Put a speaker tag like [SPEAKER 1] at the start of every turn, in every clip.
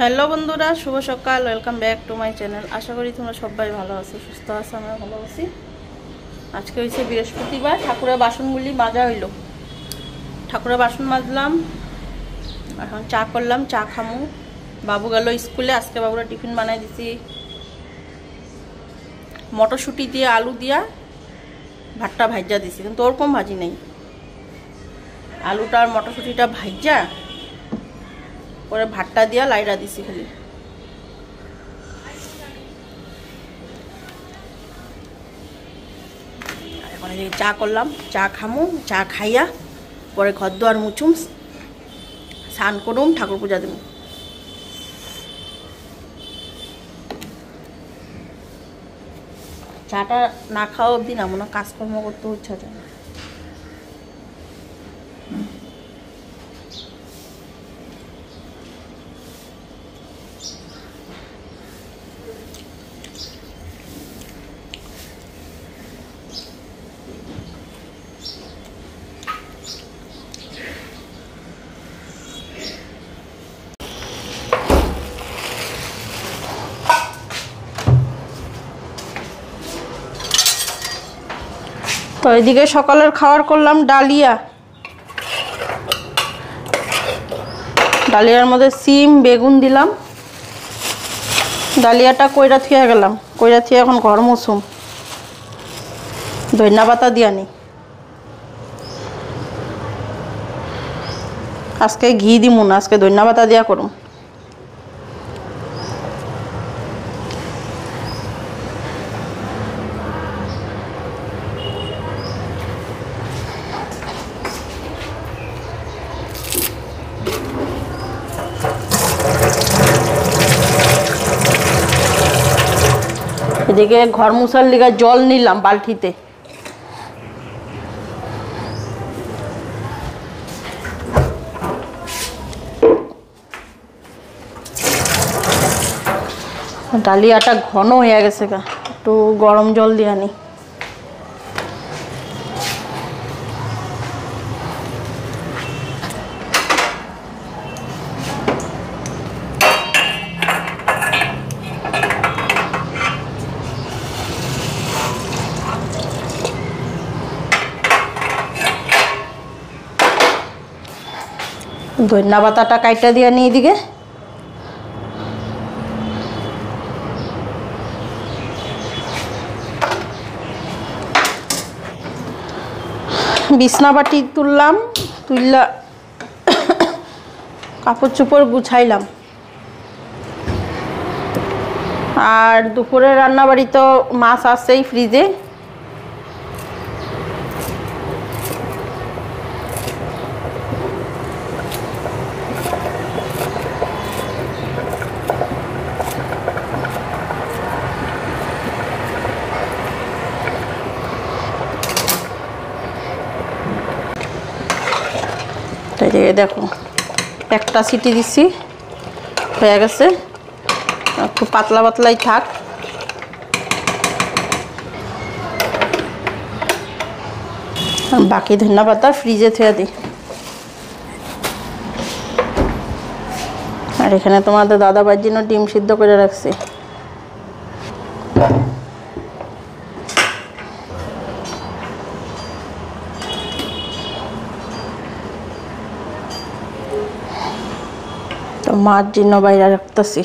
[SPEAKER 1] Hello বন্ধুরা, শুভ সকাল। Welcome back to my channel. আশা করি তোমরা সবাই ভালো আছো, সুস্থ আছো। আমরা ভালো আছি। আজকে হয়েছে বৃহস্পতিবার, ঠাকুরের বাসনগুলি মাজা হইল। ঠাকুরের বাসন মাজলাম, এখন চা করলাম, চা খামু। বাবু গেল স্কুলে। আজকে বাবুরা টিফিন বানাই দিছি মটরশুঁটি দিয়ে, আলু দিয়া ভাতটা ভাজা দিছি, কিন্তু ওরকম ভাজি নেই। আলুটা আর মটরশুঁটিটা ভাজা পরে ভাতটা দিয়া লাইরা দিছি খালি। এখন চা করলাম, চা খামু। চা খাইয়া পরে ঘর দুয়ার মুছুম, স্নান করুম, ঠাকুর পূজা দেব। চাটা না খাওয়া অবধি না মনে কাজকর্ম করতে ইচ্ছা যায় না। তো এদিকে সকালের খাবার করলাম ডালিয়ার মধ্যে সিম বেগুন দিলাম। ডালিয়াটা কইরা থুয়ে গেলাম, কইরা থুয়ে এখন ঘর মুছুম। ধনিয়া পাতা দিয়া নি, আজকে ঘি দিমু না, আজকে ধনিয়া পাতা দিয়া করুম। এদিকে ঘর মুছার লিগা জল নিলাম বালতিতে। ডালিয়াটা ঘন হয়ে গেছে, একটু গরম জল দিয়ে আনি। ধনিয়া পাতাটা কাইটা দিয়ে নিই এদিকে। বিছনা বাটি তুললাম, তুললা কাপড় চোপড় গুছাইলাম। আর দুপুরে রান্নাবাড়ি তো মাছ আছেই ফ্রিজে। দেখো একটা সিটি দিচ্ছি, হয়ে গেছে। একটু পাতলা পাতলাই থাক। বাকি ধনিয়া পাতা ফ্রিজে থুয়ে দিই। আর এখানে তোমাদের দাদাভাইয়ের জন্য ডিম সিদ্ধ করে রাখছি। তো মার জন্য বাইরে রাখতেছি।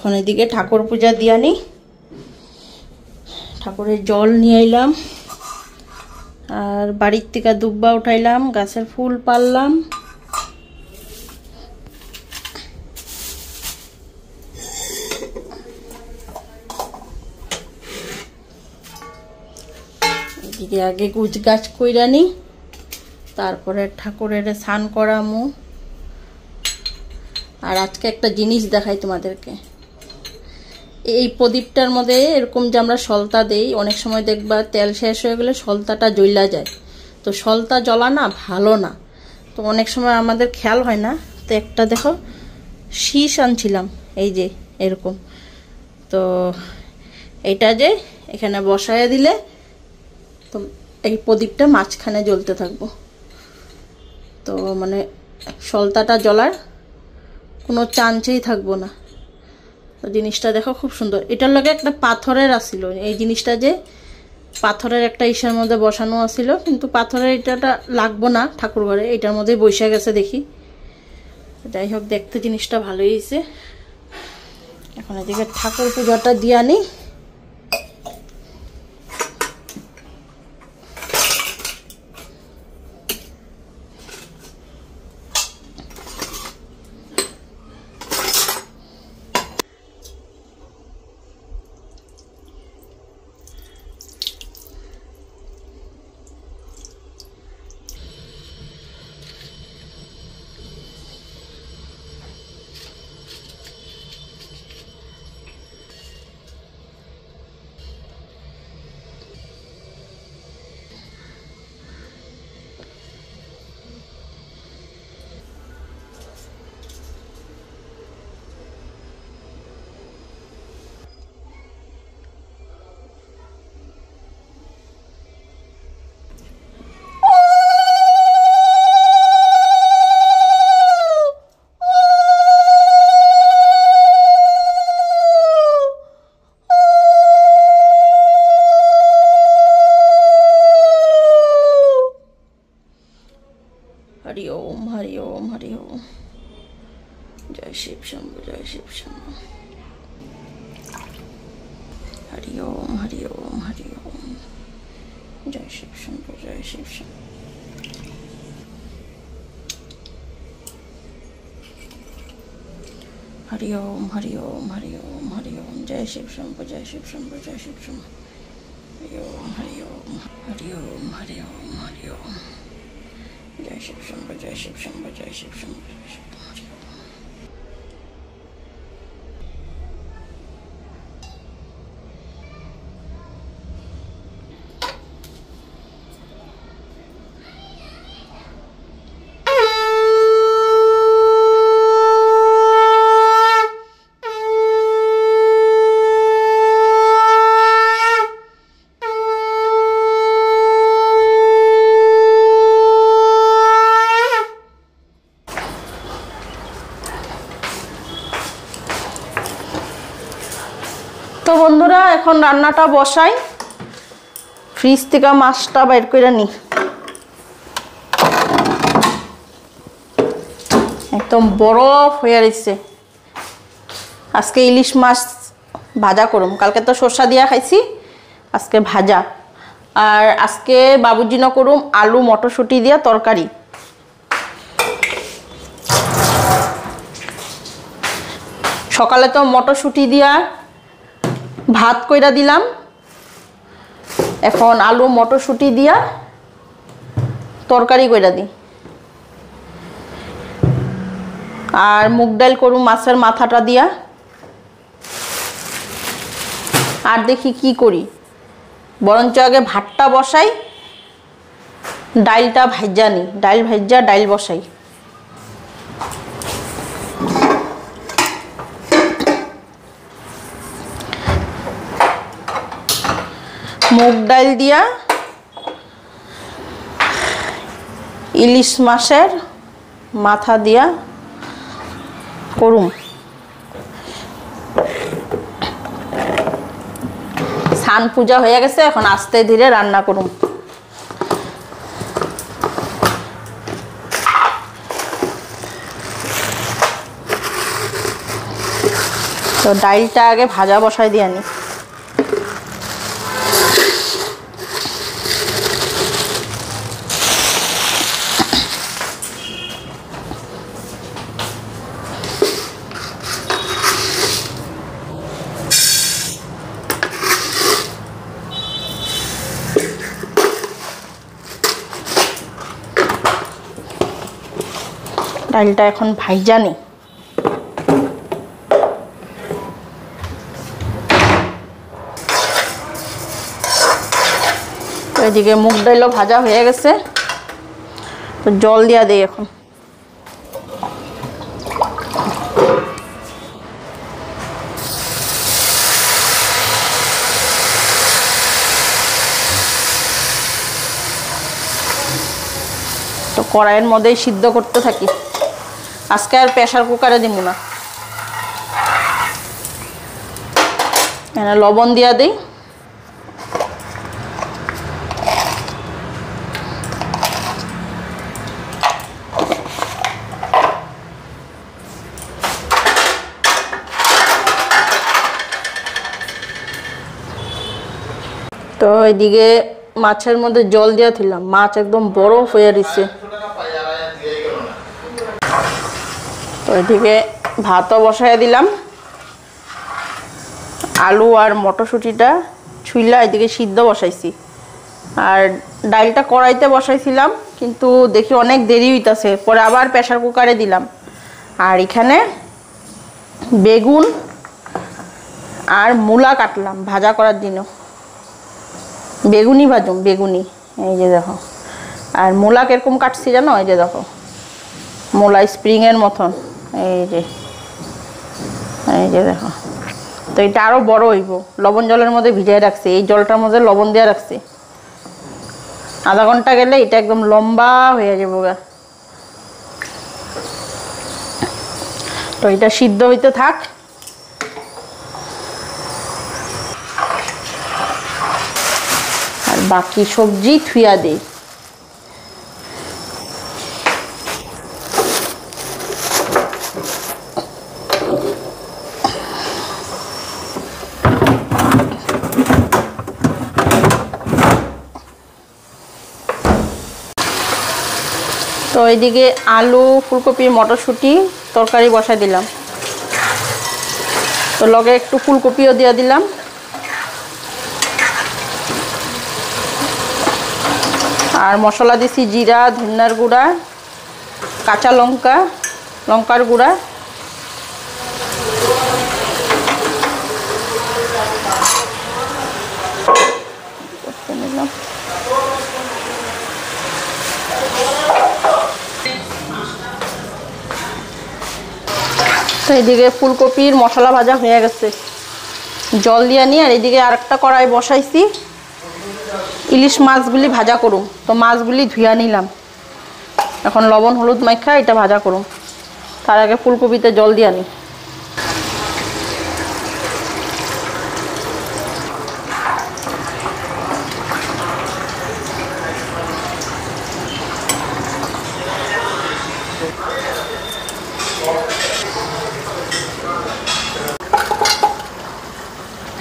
[SPEAKER 1] এখন এদিকে ঠাকুর পূজা দিয়া নি, ঠাকুরের জল নিয়ে এলাম, আর বাড়ির থেকে দুব্বা উঠাইলাম, গাছের ফুল পারলাম। এদিকে আগে গুছ গাছ কইরা নি, তারপরে ঠাকুরের স্নান করামু। আর আজকে একটা জিনিস দেখাই তোমাদেরকে। এই প্রদীপটার মধ্যে এরকম যে আমরা সলতা দেই, অনেক সময় দেখবা তেল শেষ হয়ে গেলে সলতাটা জ্বলা যায়। তো সলতা জ্বলা না ভালো না, তো অনেক সময় আমাদের খেয়াল হয় না। তো একটা দেখো শীষ আনছিলাম, এই যে এরকম। তো এটা যে এখানে বসায় দিলে তো এই প্রদীপটা মাঝখানে জ্বলতে থাকবো। তো মানে সলতাটা জ্বলার কোনো চান্সেই থাকবো না। তো জিনিসটা দেখো খুব সুন্দর। এটার লগে একটা পাথরের আসিল, এই জিনিসটা যে পাথরের একটা ইসের মধ্যে বসানো আসিল, কিন্তু পাথরের এটাটা লাগবো না ঠাকুর ঘরে, এটার মধ্যে বসে গেছে দেখি। যাই হোক, দেখতে জিনিসটা ভালোই হয়েছে। এখন এদিকে ঠাকুর পূজাটা দিয়ে আনি। हरि ओम हरि ओम हरि ओम। जय शिव शंभु जय शिव शंभु। हरि ओम हरि ओम हरि ओम। जय शिव शंभु जय शिव शंभु। हरि ओम हरि ओम हरि ओम हरि ओम। जय शिव शंभु जय शिव शंभु जय शिव शंभु। हरि ओम हरि ओम हरि ओम हरि ओम हरि ओम। जय शिव शंभु जय शिव शंभु जय शिव शंभु जय शिव शंभु। তো বন্ধুরা, এখন রান্নাটা বসাই। ফ্রিজ থেকে মাছটা বাইর করে নি, একদম বরফ হয়ে রয়েছে। আজকে ইলিশ মাছ ভাজা করুম, কালকে তো সর্ষা দিয়া খাইছি, আজকে ভাজা। আর আজকে বাবুজিনো করুম আলু মটরশুঁটি দিয়া তরকারি। সকালে তো মটরশুঁটি দিয়া ভাত কইরা দিলাম, এখন আলু মটরশুঁটি দিয়া তরকারি কইরা দিই। আর মুগ ডাল করুম মাছের মাথাটা দিয়া। আর দেখি কি করি, বরঞ্চ আগে ভাতটা বসাই, ডাইলটা ভাজা নি, ডাইল ভাজা ডাইল বসাই। মুগ ডাল দিয়া ইলিশ মাছের মাথা দিয়া করুম। স্নান পূজা হয়ে গেছে, এখন আস্তে ধীরে রান্না করুম। তো ডালটা আগে ভাজা বসাই দিয়ে আনি। ডালটা এখন ভাইজা নি। এদিকে মুগ ডালও ভাজা হয়ে গেছে, তো জল দিয়া দেই এখন। তো কড়াইয়ের মধ্যেই সিদ্ধ করতে থাকি, আজকে আর প্রেসার কুকারে দিব না। লবণ দিয়া দিই, তো এদিকে মাছের মধ্যে জল দিয়া দিলাম, মাছ একদম বরফ হয়ে দিচ্ছে। তো এদিকে ভাতও বসাই দিলাম, আলু আর মটরশুঁটিটা ছুইলা এদিকে সিদ্ধ বসাইছি। আর ডালটা কড়াইতে বসাইছিলাম, কিন্তু দেখি অনেক দেরি হইতাছে, পরে আবার প্রেসার কুকারে দিলাম। আর এখানে বেগুন আর মূলা কাটলাম ভাজা করার জন্য, বেগুনি ভাজুম, বেগুনি। এই যে দেখো, আর মূলা কিরকম কাটছি জানো, এই যে দেখো মূলা স্প্রিংয়ের মতন, এই যে দেখো। তো এটা আরও বড় হইব, লবণ জলের মধ্যে ভিজাই রাখছি, এই জলটার মধ্যে লবণ দিয়ে রাখছি। আধা ঘন্টা গেলে এটা একদম লম্বা হয়ে যাবো গা। তো এটা সিদ্ধ হইতে থাক। আর বাকি সবজি থুইয়া দিই। তো এইদিকে আলু, ফুলকপি, মটরশুঁটি তরকারি বসাই দিলাম। তো লগে একটু ফুলকপিও দিয়ে দিলাম। আর মশলা দিছি জিরা, ধনিয়ার গুঁড়া, কাঁচা লঙ্কা, লঙ্কার গুঁড়া। তো এদিকে ফুলকপির মশলা ভাজা হয়ে গেছে, জল দিয়ে নিই। আর এদিকে আরেকটা কড়াই বসাইছি, ইলিশ মাছগুলি ভাজা করুম। তো মাছগুলি ধুইয়া নিলাম, এখন লবণ হলুদ মাখা এটা ভাজা করুম। তার আগে ফুলকপিতে জল দিয়ে নিই।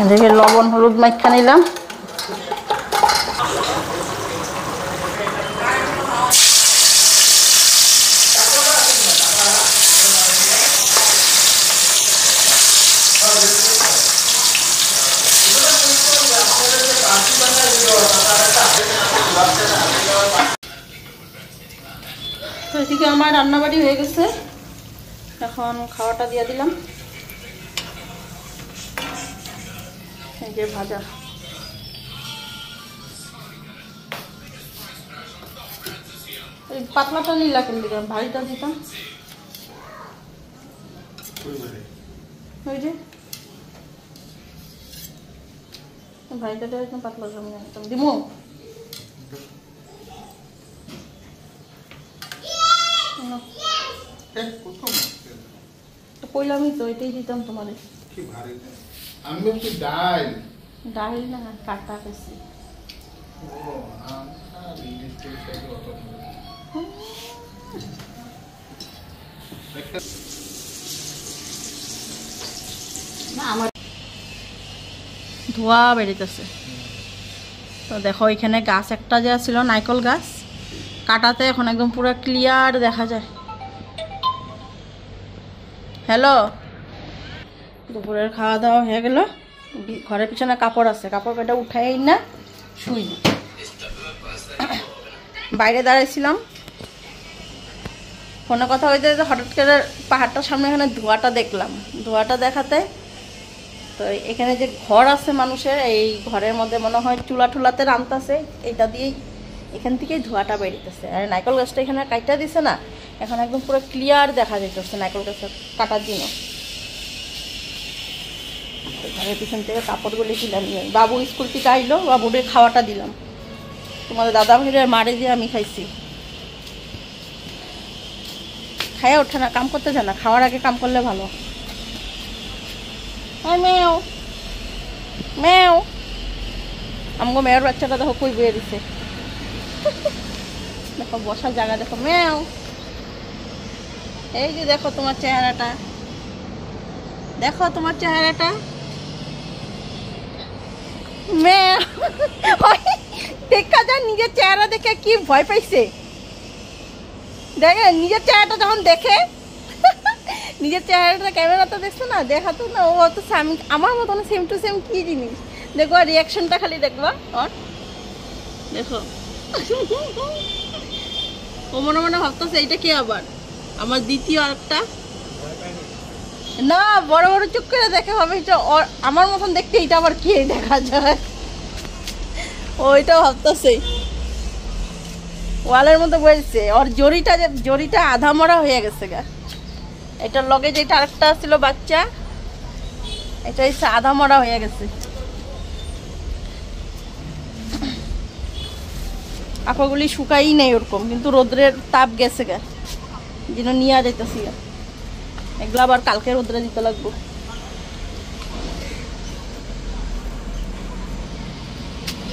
[SPEAKER 1] এদিকে লবণ হলুদ মাখা নিলাম। তো এদিকে আমার রান্নাবাড়ি হয়ে গেছে, এখন খাওয়াটা দিয়ে দিলাম। এই যে ভাজা, এই পাতলাটা নিলা কিন্তু ভারীটা দিতাম। ওই যে ভারীটা একদম পাতলা জমি একদম দিমু। কইলামই তো, এটাই দিতাম তোমাদের। ডাল না, কাটা পেছি। ধোঁয়া বেরিতেছে। তো দেখো এখানে গাছ একটা যে ছিল নারকেল গাছ, কাটাতে এখন একদম পুরো ক্লিয়ার দেখা যায়। হ্যালো, দুপুরের খাওয়া দাওয়া হয়ে গেল। ঘরের পিছনে কাপড় আছে, কাপড় কাটা উঠাই না শুই। বাইরে দাঁড়াইছিলাম, ফোনে কথা হইতে হঠাৎ করে পাহাড়টার সামনে এখানে ধোঁয়াটা দেখলাম। ধোঁয়াটা দেখাতে তো এখানে যে ঘর আছে মানুষের, এই ঘরের মধ্যে মনে হয় চুলা টুলাতে রান্তাছে, এইটা দিয়েই এখান থেকেই ধোঁয়াটা বেরিতেছে। আর নারকেল গাছটা এখানে কাটা দিছে না, এখন একদম পুরো ক্লিয়ার দেখা যাইতেছে নারকেল গাছের কাটার জন্য। ঘরের পিছন থেকে কাপড়গুলি দিলাম, বাবু স্কুল থেকে আইলো, বাবুরে খাওয়াটা দিলাম। তোমাদের দাদা ভাইয়ের মারে দিয়ে আমি খাইছি। খাইয়া ওঠে না, কাম করতে যায় না, খাওয়ার আগে কাম করলে ভালো। মেও মেও, আমগো মেয়ের বাচ্চাটা দেখো কই বেয়ে দিছে। দেখো বসার জায়গা দেখো, মেও। এই যে দেখো তোমার চেহারাটা, দেখো তোমার চেহারাটা। মেও দেখা যায় নিজের চেহারা দেখে কি ভয় পাইছে। দেখে নিজের চেহারাটা যখন দেখে, নিজের চেহারাটা ক্যামেরাতে দেখছো না, দেখাতো না, ও তো আমার মতন সেম টু সেম কি জিনিস। দেখো রিয়াকশনটা খালি দেখবা ওর, দেখো ও মনে মনে ভাবতেছে এইটা কি আবার আমার দ্বিতীয় আরেকটা। না, বড় বড় চুপ করে দেখে ভাবে আমার মতন দেখতে এইটা আবার কি দেখা যায়, ওইটা ভাবতেছে। ওয়ালের মধ্যে বলছে ওর জড়িটা আধা মরা হয়ে গেছে গা। এটার লগে যেটা আরেকটা ছিল বাচ্চা, এটা হচ্ছে আধা মরা হয়ে গেছে। কাপড়গুলি শুকাই নেই ওরকম, কিন্তু রোদ্রের তাপ গেছে গা, যেন নিয়ে যাইতেছি। এগুলো আবার কালকে রোদ্রে দিতে লাগবো।